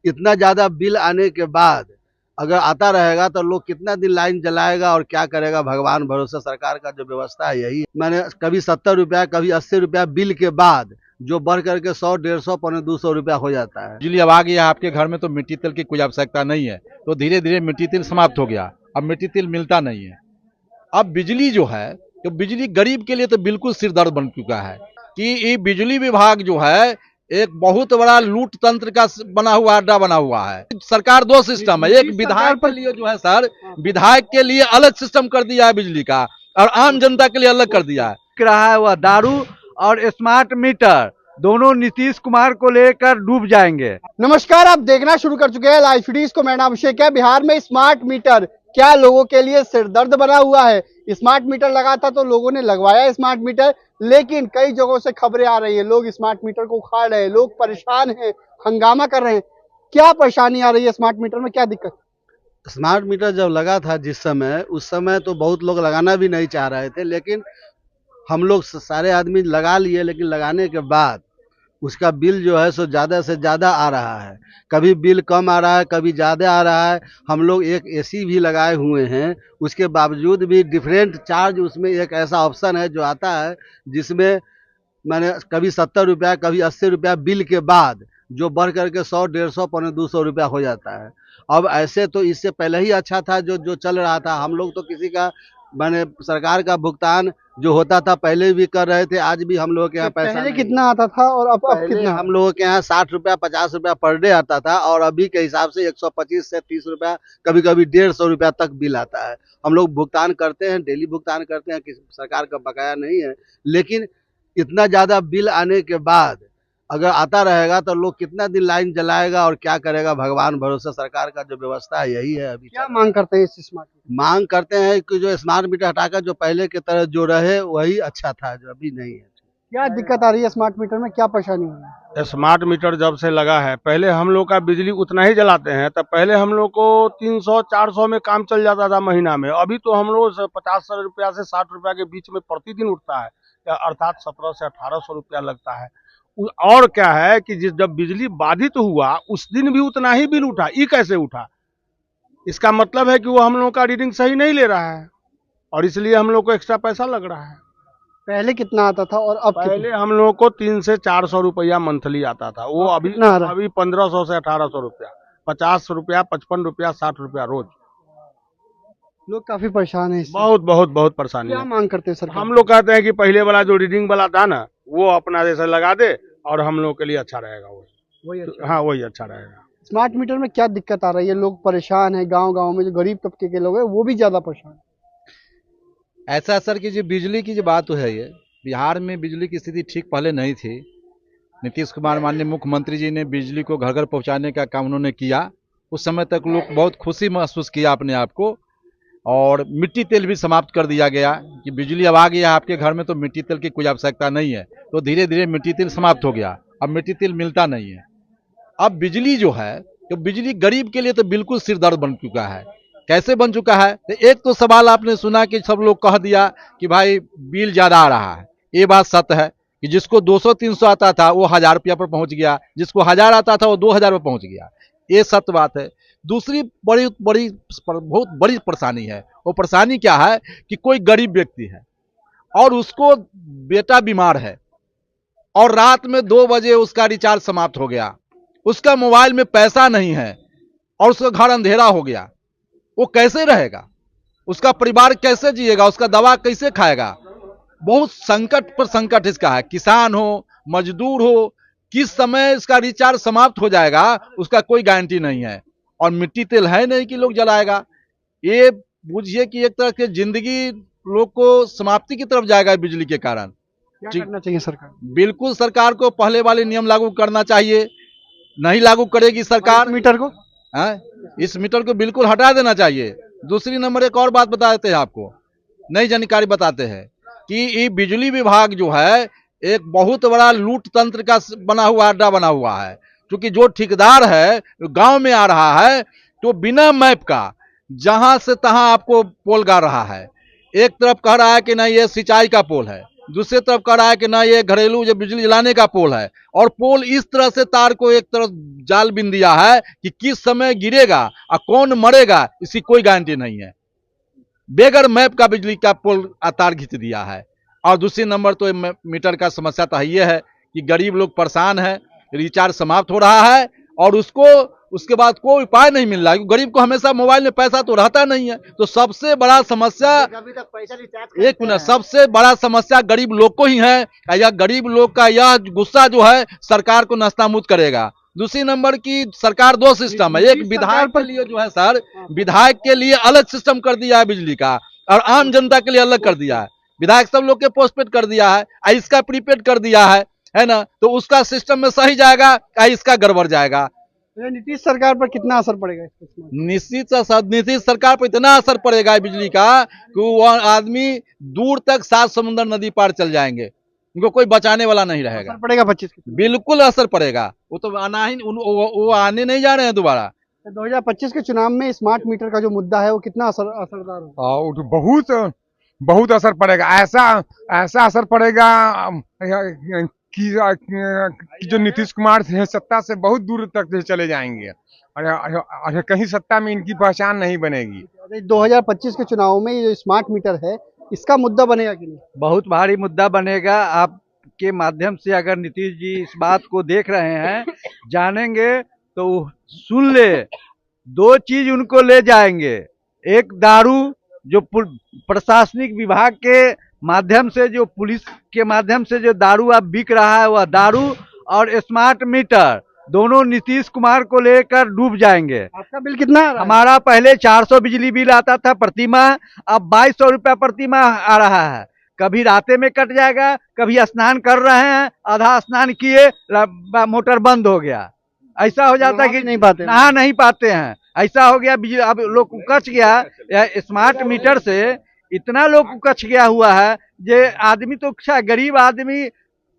इतना ज्यादा बिल आने के बाद अगर आता रहेगा तो लोग कितना दिन लाइन जलाएगा और क्या करेगा, भगवान भरोसे। सरकार का जो व्यवस्था है यही मैंने कभी 70 रुपया कभी 80 रुपया बिल के बाद जो बढ़ करके 100, 150, 200 रुपया हो जाता है। बिजली अब आ गया आपके घर में तो मिट्टी तेल की कोई आवश्यकता नहीं है, तो धीरे धीरे मिट्टी तेल समाप्त हो गया। अब मिट्टी तेल मिलता नहीं है। अब बिजली जो है, तो बिजली गरीब के लिए तो बिल्कुल सिरदर्द बन चुका है कि ये बिजली विभाग जो है एक बहुत बड़ा लूट तंत्र का बना हुआ अड्डा बना हुआ है। सरकार दो सिस्टम है, एक विधायक के लिए जो है सर, विधायक के लिए अलग सिस्टम कर दिया है बिजली का, और आम जनता के लिए अलग कर दिया है। रहा है वह दारू और स्मार्ट मीटर दोनों नीतीश कुमार को लेकर डूब जाएंगे। नमस्कार, आप देखना शुरू कर चुके हैं लाइव फीड को। मेरा नाम अभिषेक है। बिहार में स्मार्ट मीटर क्या लोगों के लिए सिरदर्द बना हुआ है? स्मार्ट मीटर लगा था तो लोगों ने लगवाया स्मार्ट मीटर, लेकिन कई जगहों से खबरें आ रही है लोग स्मार्ट मीटर को उखाड़ रहे हैं, लोग परेशान हैं, हंगामा कर रहे हैं। क्या परेशानी आ रही है स्मार्ट मीटर में, क्या दिक्कत? स्मार्ट मीटर जब लगा था जिस समय, उस समय तो बहुत लोग लगाना भी नहीं चाह रहे थे, लेकिन हम लोग सारे आदमी लगा लिए। लेकिन लगाने के बाद उसका बिल जो है सो ज़्यादा से ज़्यादा आ रहा है। कभी बिल कम आ रहा है, कभी ज़्यादा आ रहा है। हम लोग एक एसी भी लगाए हुए हैं, उसके बावजूद भी डिफरेंट चार्ज, उसमें एक ऐसा ऑप्शन है जो आता है जिसमें मैंने कभी 70 रुपया कभी 80 रुपया बिल के बाद जो बढ़ करके 100, 150, 200 रुपया हो जाता है। अब ऐसे तो इससे पहले ही अच्छा था जो जो चल रहा था। हम लोग तो किसी का मैंने सरकार का भुगतान जो होता था पहले भी कर रहे थे, आज भी हम लोगों के यहाँ पैसा पहले नहीं कितना आता था और अब पहले कितना? हम लोगों के यहाँ 60 रुपया 50 रुपया पर डे आता था, और अभी के हिसाब से 125 से 30 रुपया, कभी कभी 150 रुपया तक बिल आता है। हम लोग भुगतान करते हैं, डेली भुगतान करते हैं, किसी सरकार का बकाया नहीं है। लेकिन इतना ज्यादा बिल आने के बाद अगर आता रहेगा तो लोग कितना दिन लाइन जलाएगा और क्या करेगा, भगवान भरोसे। सरकार का जो व्यवस्था है यही है। अभी क्या मांग करते हैं इस स्मार्ट मीटर? मांग करते हैं कि जो स्मार्ट मीटर हटाकर जो पहले की तरह जो रहे वही अच्छा था, जो अभी नहीं है। क्या दिक्कत आ रही है स्मार्ट मीटर में, क्या परेशानी हो रही है? स्मार्ट मीटर जब से लगा है, पहले हम लोग का बिजली उतना ही जलाते हैं, तब पहले हम लोग को 300-400 में काम चल जाता था महीना में। अभी तो हम लोग 50 रुपया से 60 रुपया के बीच में प्रतिदिन उठता है, अर्थात 1700 से 1800 रुपया लगता है। और क्या है कि जब बिजली बाधित हुआ उस दिन भी उतना ही बिल उठा। ये कैसे उठा? इसका मतलब है कि वो हम लोग का रीडिंग सही नहीं ले रहा है, और इसलिए हम लोग को एक्स्ट्रा पैसा लग रहा है। पहले कितना आता था और अब पहले हम लोग को 300 से 400 रुपया मंथली आता था, वो अभी 1500 से 1800 रुपया, 50 रुपया, 55 रुपया, 60 रुपया रोज। लोग काफी परेशान है इससे। बहुत बहुत बहुत परेशानी क्या है। मांग करते हैं सरकार? हम लोग कहते हैं कि पहले वाला जो रीडिंग वाला था ना, वो अपना जैसे लगा दे और हम लोग के लिए अच्छा रहेगा वो। वही अच्छा। हाँ, वही अच्छा रहेगा। स्मार्ट मीटर में क्या दिक्कत आ रही है? लोग परेशान है, गांव गांव में जो गरीब तबके के लोग हैं वो भी ज्यादा परेशान है। ऐसा सर कि जो बिजली की जो बात है, ये बिहार में बिजली की स्थिति ठीक पहले नहीं थी। नीतीश कुमार माननीय मुख्यमंत्री जी ने बिजली को घर घर पहुंचाने का काम उन्होंने किया। उस समय तक लोग बहुत खुशी महसूस किया अपने आप को, और मिट्टी तेल भी समाप्त कर दिया गया कि बिजली अब आ गया आपके घर में तो मिट्टी तेल की कोई आवश्यकता नहीं है, तो धीरे धीरे मिट्टी तेल समाप्त हो गया। अब मिट्टी तेल मिलता नहीं है। अब बिजली जो है, तो बिजली गरीब के लिए तो बिल्कुल सिरदर्द बन चुका है। कैसे बन चुका है? तो एक तो सवाल आपने सुना कि सब लोग कह दिया कि भाई बिल ज्यादा आ रहा है। ये बात सत्य है कि जिसको 200-300 आता था वो 1000 रुपया पर पहुंच गया, जिसको 1000 आता था वो 2000 पर पहुंच गया। ये सत्य बात है। दूसरी बहुत बड़ी परेशानी है। वो परेशानी क्या है कि कोई गरीब व्यक्ति है और उसको बेटा बीमार है, और रात में 2 बजे उसका रिचार्ज समाप्त हो गया, उसका मोबाइल में पैसा नहीं है, और उसका घर अंधेरा हो गया। वो कैसे रहेगा? उसका परिवार कैसे जिएगा? उसका दवा कैसे खाएगा? बहुत संकट पर संकट इसका है। किसान हो, मजदूर हो, किस समय इसका रिचार्ज समाप्त हो जाएगा उसका कोई गारंटी नहीं है। और मिट्टी तेल है नहीं कि लोग जलाएगा। ये बुझिए कि एक तरह से जिंदगी लोग को समाप्ति की तरफ जाएगा बिजली के कारण। क्या करना चाहिए सरकार? बिल्कुल सरकार को पहले वाले नियम लागू करना चाहिए। नहीं लागू करेगी सरकार मीटर को, इस मीटर को बिल्कुल हटा देना चाहिए। दूसरी नंबर एक और बात बता देते हैं आपको, नई जानकारी बताते हैं कि ये बिजली विभाग जो है एक बहुत बड़ा लूट तंत्र का बना हुआ अड्डा बना हुआ है। क्योंकि जो ठेकेदार है गांव में आ रहा है तो बिना मैप का जहां से तहां आपको पोल गाड़ रहा है। एक तरफ कह रहा है कि नहीं ये सिंचाई का पोल है, दूसरी तरफ कह रहा है कि ना ये घरेलू जो बिजली जलाने का पोल है, और पोल इस तरह से तार को एक तरफ जाल बिन दिया है कि किस समय गिरेगा और कौन मरेगा इसकी कोई गारंटी नहीं है। बेगर मैप का बिजली का पोल तार खींच दिया है। और दूसरी नंबर तो मीटर का समस्या तो ये है कि गरीब लोग परेशान है, रिचार्ज समाप्त हो रहा है और उसके बाद कोई उपाय नहीं मिल रहा है। गरीब को हमेशा मोबाइल में पैसा तो रहता नहीं है। तो सबसे बड़ा समस्या, एक मिनट, सबसे बड़ा समस्या गरीब लोग को ही है। या गरीब लोग का यह गुस्सा जो है सरकार को नास्तामुक्त करेगा। दूसरी नंबर की सरकार दो सिस्टम है, एक विधायक के लिए जो है सर, विधायक के लिए अलग सिस्टम कर दिया है बिजली का और आम जनता के लिए अलग कर दिया है। विधायक सब लोग के पोस्टपेड कर दिया है, इसका प्रीपेड कर दिया है ना। तो उसका सिस्टम में सही जाएगा, इसका गड़बड़ जाएगा। नीतीश सरकार पर कितना असर पड़ेगा? नीतीश सरकार पर इतना असर पड़ेगा बिजली का कि वो आदमी दूर तक 7 समुद्र नदी पार चल जाएंगे, उनको कोई बचाने वाला नहीं रहेगा। असर पड़ेगा 25? बिल्कुल असर पड़ेगा। वो तो आना ही, वो आने नहीं जा रहे हैं दोबारा। 2025 के चुनाव में स्मार्ट मीटर का जो मुद्दा है वो कितना असरदार होगा? बहुत असर पड़ेगा। ऐसा असर पड़ेगा कि जो नीतीश कुमार थे सत्ता से बहुत दूर तक चले जाएंगे और कहीं सत्ता में इनकी पहचान नहीं बनेगी। 2025 के चुनाव में ये जो स्मार्ट मीटर है इसका मुद्दा बनेगा कि नहीं? बहुत भारी मुद्दा बनेगा। आपके माध्यम से अगर नीतीश जी इस बात को देख रहे हैं, जानेंगे तो सुन ले, 2 चीज उनको ले जाएंगे। एक दारू, जो प्रशासनिक विभाग के माध्यम से, जो पुलिस के माध्यम से जो दारू अब बिक रहा है वह दारू, और स्मार्ट मीटर, दोनों नीतीश कुमार को लेकर डूब जाएंगे। आपका बिल कितना आ रहा है? हमारा पहले 400 बिजली बिल आता था प्रति माह, अब 2200 रुपया प्रति माह आ रहा है। कभी राते में कट जाएगा, कभी स्नान कर रहे हैं, आधा स्नान किए मोटर बंद हो गया। ऐसा हो जाता है कि नहा नहीं पाते हैं। ऐसा हो गया बिजली, अब लोग उकच गया स्मार्ट मीटर से, इतना लोग उकच गया हुआ है। ये आदमी तो गरीब आदमी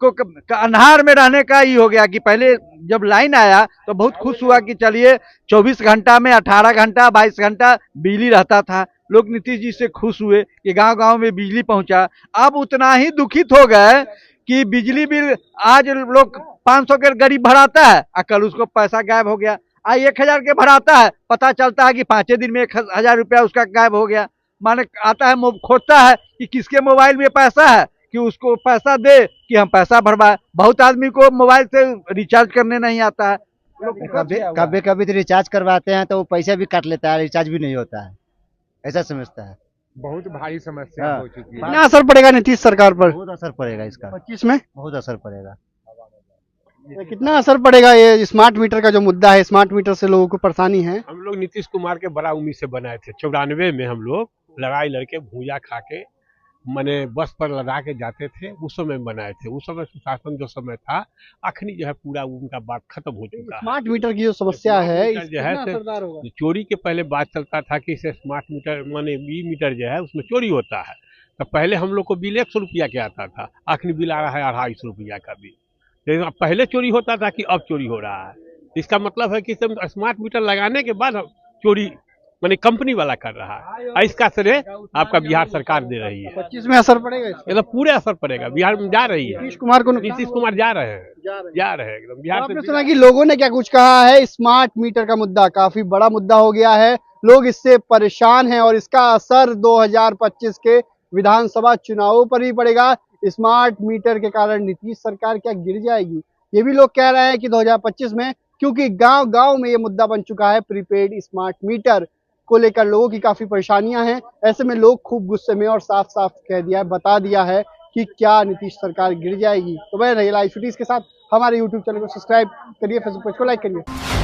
को अंधार में रहने का ही हो गया कि पहले जब लाइन आया तो बहुत खुश हुआ कि चलिए 24 घंटा में 18 घंटा 22 घंटा बिजली रहता था। लोग नीतीश जी से खुश हुए कि गांव-गांव में बिजली पहुंचा। अब उतना ही दुखित हो गए कि बिजली बिल आज लोग 500 के गरीब भराता है और कल उसको पैसा गायब हो गया। आज 1000 के भराता है, पता चलता है कि 5 दिन में 1000 रुपया उसका गायब हो गया। माने आता है, खोजता है कि किसके मोबाइल में पैसा है कि उसको पैसा दे कि हम पैसा भरवाए। बहुत आदमी को मोबाइल से रिचार्ज करने नहीं आता है। कभी कभी तो रिचार्ज करवाते हैं तो वो पैसा भी काट लेता है, रिचार्ज भी नहीं होता है, ऐसा समझता है। बहुत भारी समस्या हो चुकी है। कितना असर पड़ेगा नीतीश सरकार पर? बहुत असर पड़ेगा इसका 25 में, बहुत असर पड़ेगा। कितना असर पड़ेगा ये स्मार्ट मीटर का जो मुद्दा है? स्मार्ट मीटर से लोगों को परेशानी है। हम लोग नीतीश कुमार के बड़ा उम्मीद से बनाए थे। 94 में हम लोग लड़ाई लड़के भूजा खा के मैंने बस पर लगा के जाते थे, उस समय बनाए थे। उस समय सुशासन जो समय था, अखनी जो है पूरा उनका बात खत्म हो चुका है। स्मार्ट मीटर की जो समस्या है जो है असरदार होगा। चोरी के पहले बात चलता था कि इसे स्मार्ट मीटर माने ई मीटर जो है उसमें चोरी होता है। तो पहले हम लोग को बिल 100 रुपया के आता था, अखनी बिल आ रहा है 250 रुपया का बिल। लेकिन पहले चोरी होता था कि अब चोरी हो रहा है। इसका मतलब है कि स्मार्ट मीटर लगाने के बाद चोरी माने कंपनी वाला कर रहा है, और इसका श्रेय आपका बिहार सरकार दे रही है। 25 में असर पड़ेगा इसका? एकदम पूरे असर पड़ेगा। बिहार में जा रही है, नीतीश कुमार को नीतीश कुमार जा रहे हैं एकदम बिहार आपने से। सुना कि लोगों ने क्या कुछ कहा है? स्मार्ट मीटर का मुद्दा काफी बड़ा मुद्दा हो गया है, लोग इससे परेशान हैं और इसका असर 2025 के विधानसभा चुनावों पर ही पड़ेगा। स्मार्ट मीटर के कारण नीतीश सरकार क्या गिर जाएगी? ये भी लोग कह रहे हैं कि 2025 में, क्योंकि गांव-गांव में ये मुद्दा बन चुका है, प्रीपेड स्मार्ट मीटर को लेकर लोगों की काफी परेशानियां हैं। ऐसे में लोग खूब गुस्से में और साफ साफ कह दिया है, बता दिया है कि क्या नीतीश सरकार गिर जाएगी। तो बने रहिए लाइव फुटेज के साथ, हमारे यूट्यूब चैनल को सब्सक्राइब करिए, फेसबुक पेज को लाइक करिए।